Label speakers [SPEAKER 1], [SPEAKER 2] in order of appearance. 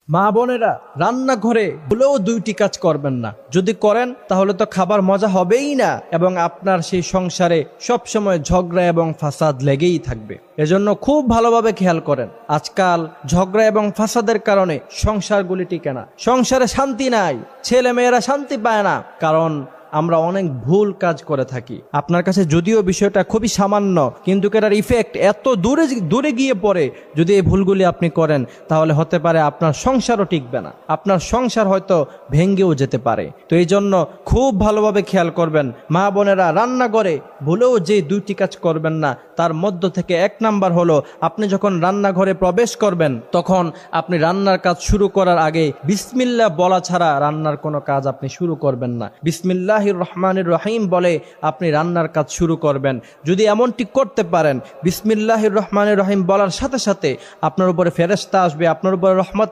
[SPEAKER 1] মা বোনেরা, রান্নাঘরে ভুলেও দুইটি কাজ করবেন না। যদি করেন তাহলে তো খাবার মজা হবেই না এবং আপনার সেই সংসারে সবসময় ঝগড়া এবং ফাসাদ লেগেই থাকবে। এজন্য খুব ভালোভাবে খেয়াল করেন। আজকাল ঝগড়া এবং ফাসাদের কারণে সংসারগুলি টিকে না, সংসারে শান্তি নাই, ছেলে মেয়েরা শান্তি পায় না, কারণ আমরা অনেক ভুল কাজ করে থাকি। আপনার কাছে যদিও বিষয়টা খুবই সামান্য, কিন্তু এটার ইফেক্ট এত দূরে গিয়ে পড়ে। যদি এই ভুলগুলি আপনি করেন তাহলে হতে পারে আপনার সংসারও টিকবে না, আপনার সংসার হয়তো ভেঙ্গেও যেতে পারে। তো এই জন্য খুব ভালোভাবে খেয়াল করবেন। মা বোনেরা, রান্নাঘরে ভুলেও যে দুইটি কাজ করবেন না, তার মধ্য থেকে এক নাম্বার হলো, আপনি যখন রান্নাঘরে প্রবেশ করবেন তখন আপনি রান্নার কাজ শুরু করার আগে বিসমিল্লাহ বলা ছাড়া রান্নার কোনো কাজ আপনি শুরু করবেন না। বিসমিল্লাহির রহমানির রহিম বলে আপনি রান্নার কাজ শুরু করবেন। যদি এমনটি করতে পারেন, বিসমিল্লাহির রহমানির রহিম বলার সাথে সাথে আপনার উপরে ফেরেশতা আসবে, আপনার উপরে রহমত